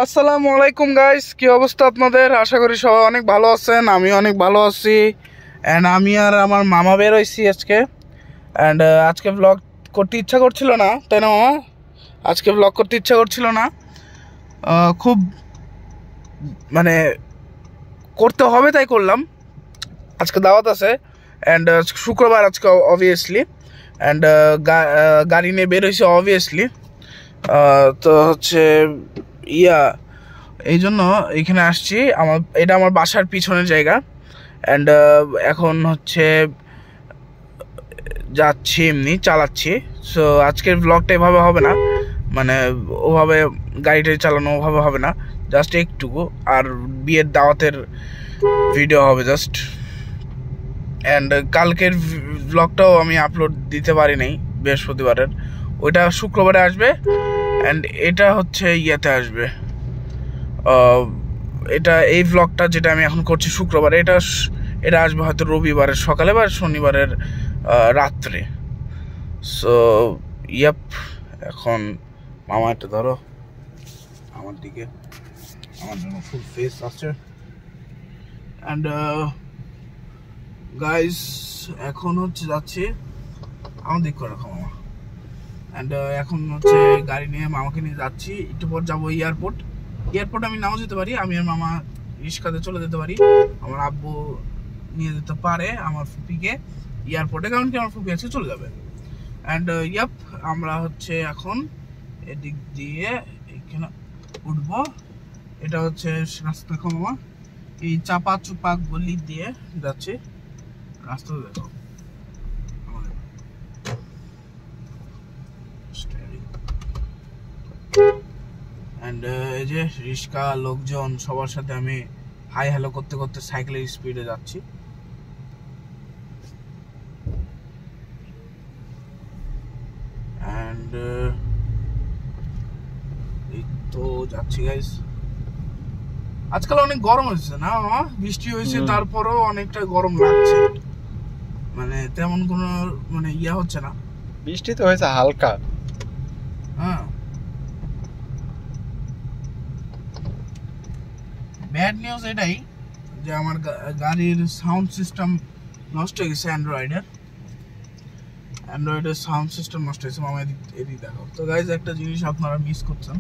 আসসালামু আলাইকুম গাইস, কি অবস্থা আপনাদের? আশা করি সবাই অনেক ভালো আছেন। আমি অনেক ভালো আছি। অ্যান্ড আমি আর আমার মামা বের হয়েছি আজকে। অ্যান্ড আজকে ব্লগ করতে ইচ্ছা করছিল না, তাই না মামা? আজকে ব্লগ করতে ইচ্ছা করছিল না, খুব মানে করতে হবে তাই করলাম। আজকে দাওয়াত আছে অ্যান্ড শুক্রবার আজকে অবভিয়াসলি। অ্যান্ড গাড়ি নিয়ে বের হয়েছে অবভিয়াসলি। তো হচ্ছে এই জন্য এখানে আসছি। এটা আমার বাসার পিছনের জায়গা। অ্যান্ড এখন হচ্ছে যাচ্ছি, এমনি চালাচ্ছি। সো আজকের ব্লগটা এভাবে হবে না, মানে ওভাবে গাড়িটা চালানো ওভাবে হবে না, জাস্ট একটুকু। আর বিয়ের দাওয়াতের ভিডিও হবে জাস্ট। অ্যান্ড কালকের ব্লগটাও আমি আপলোড দিতে পারি নাই, বৃহস্পতিবারের। ওইটা শুক্রবারে আসবে। অ্যান্ড এটা হচ্ছে ইয়েতে আসবে, এটা এই ব্লগটা যেটা আমি এখন করছি শুক্রবারে, এটা আসবে হয়তো রবিবারের সকালে বা শনিবারের রাত্রে। সো ইয়াপ, এখন মামা একটা ধরো আমার দিকে, আমার জন্য ফুল ফেস আছে। অ্যান্ড গাইস এখন হচ্ছে যাচ্ছি, আমার দিক করে রাখো মামা। অ্যান্ড এখন হচ্ছে গাড়ি নিয়ে মামাকে নিয়ে যাচ্ছি। একটু পর যাবো এয়ারপোর্ট। আমি নাও যেতে পারি, আমি আর মামা রিক্সাতে চলে যেতে পারি। আমার আব্বু নিয়ে যেতে পারে আমার ফুপিকে এয়ারপোর্টে, কারণ কি আমার ফুপি আছে চলে যাবে। অ্যান্ড ইয়াপ, আমরা হচ্ছে এখন এদিক দিয়ে এখানে উঠবো। এটা হচ্ছে রাস্তা, দেখো মামা, এই চাপা চুপা গলি দিয়ে যাচ্ছে রাস্তা, দেখো। অ্যান্ড এই যে রিক্সা লোকজন সবার সাথে আমি হাই হ্যালো করতে করতে সাইকেলের স্পিডে যাচ্ছি। অ্যান্ড এই তো যাচ্ছি গাইস। আজকাল অনেক গরম হয়েছে না মামা? বৃষ্টি হয়েছে তারপরেও অনেকটা গরম লাগছে, মানে তেমন কোনো মানে ইয়া হচ্ছে না। বৃষ্টি তো হয়েছে হালকা। হ্যাঁ, ব্যাড নিউজ এটাই যে আমার গাড়ির সাউন্ড সিস্টেম নষ্ট হয়ে গেছে। অ্যান্ড্রয়েডের সাউন্ড সিস্টেম নষ্ট হয়েছে। মামা এদিক দেখো তো গাইজ, একটা জিনিস আপনারা মিস করছেন,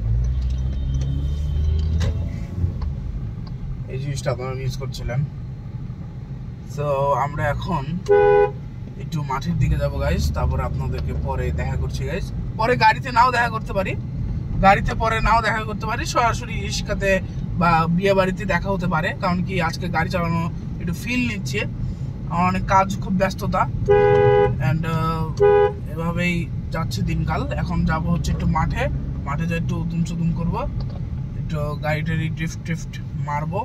এই জিনিসটা আপনারা মিস করছিলেন। তো আমরা এখন একটু মাঠের দিকে যাবো গাইজ, তারপরে আপনাদেরকে পরে দেখা করছি গাইজ। পরে গাড়িতে নাও দেখা করতে পারি, পরে নাও দেখা করতে পারি, সরাসরি রিক্সাতে বা বিয়ে বাড়িতে দেখা হতে পারে। কারণ কি আজকে গাড়ি চালানো একটু ফিল নিচ্ছে, আমার অনেক কাজ, খুব ব্যস্ততা। অ্যান্ড এভাবেই যাচ্ছে দিনকাল। এখন যাব হচ্ছে একটু মাঠে যাই, একটু উদুম করবো, একটু গাড়িটারি ড্রিফট মারবো।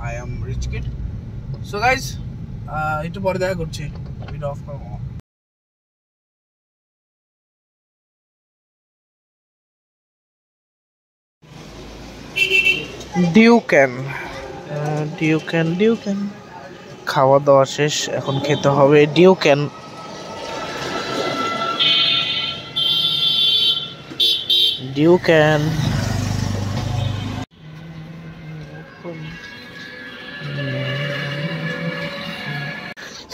I am rich kid. So guys, একটু পরে দেখা করছি, ভিডিও অফ করবো। ডিউকেন খাওয়া দাওয়া শেষ, এখন খেতে হবে ডিউকেন।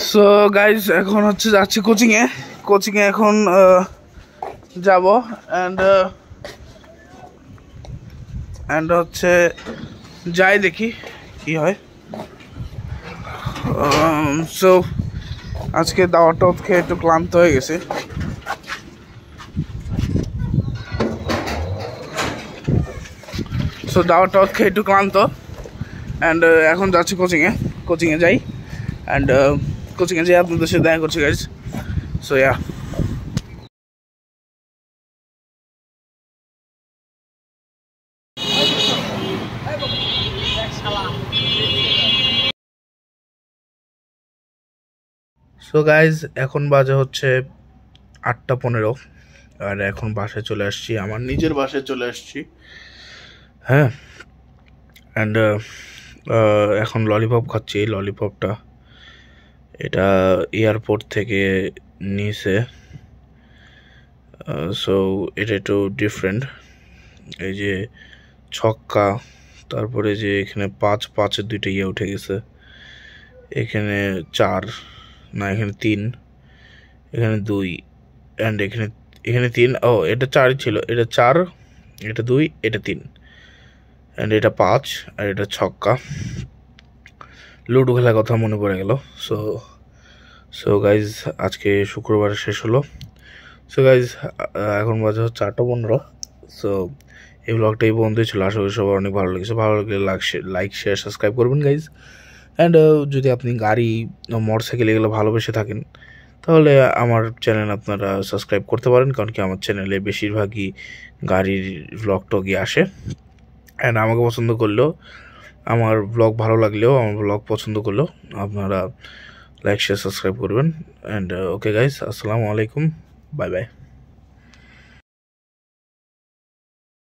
সো গাইজ, এখন হচ্ছে যাচ্ছি কোচিংয়ে এখন যাব। অ্যান্ড হচ্ছে যাই, দেখি কি হয়। সো আজকে দাওয়াটা খেয়ে একটু ক্লান্ত হয়ে গেছে। দাওয়াটা খেয়ে একটু ক্লান্ত। অ্যান্ড এখন যাচ্ছি কোচিংয়ে যাই। অ্যান্ড কোচিংয়ে যাই আপনাদের সাথে দেখা করছি guys. So yeah, so guys এখন বাজে হচ্ছে 8:15, আর এখন বাসায় চলে আসছি, আমার নিজের বাসায় চলে আসছি। হ্যাঁ, অ্যান্ড এখন ললিপপ খাচ্ছি। এই ললিপপটা এটা এয়ারপোর্ট থেকে নিয়েছে। সো এটা একটু ডিফারেন্ট। এই যে ছক্কা, তারপরে যে এখানে 5-5-এর দুইটা ইয়ে উঠে গেছে, এখানে 4, না এখানে 3, এখানে 2 অ্যান্ড এখানে এখানে 3, ও এটা 4ই ছিল, এটা 4, এটা 2, এটা 3 অ্যান্ড এটা 5 আর এটা ছক্কা। লুডো খেলার কথা মনে পড়ে গেল। সো সো গাইজ আজকে শুক্রবার শেষ হলো। সো গাইজ এখন বাজে হচ্ছে 8:15। সো এই ব্লগটা এই পর্যন্তই ছিল। আশা করি সবার অনেক ভালো লেগেছে। ভালো লাগলে লাইক শেয়ার সাবস্ক্রাইব করবেন গাইজ। অ্যান্ড যদি আপনি গাড়ি মোটরসাইকেল এগুলো ভালোবেসে থাকেন তাহলে আমার চ্যানেল আপনারা সাবস্ক্রাইব করতে পারেন, কারণ কি আমার চ্যানেলে বেশিরভাগই গাড়ির ব্লগ টগই আসে। অ্যান্ড আমাকে পছন্দ করলেও, আমার ব্লগ ভালো লাগলেও, আমার ব্লগ পছন্দ করলেও আপনারা লাইক শেয়ার সাবস্ক্রাইব করবেন। অ্যান্ড ওকে গাইজ, আসসালামু আলাইকুম, বাই বাই।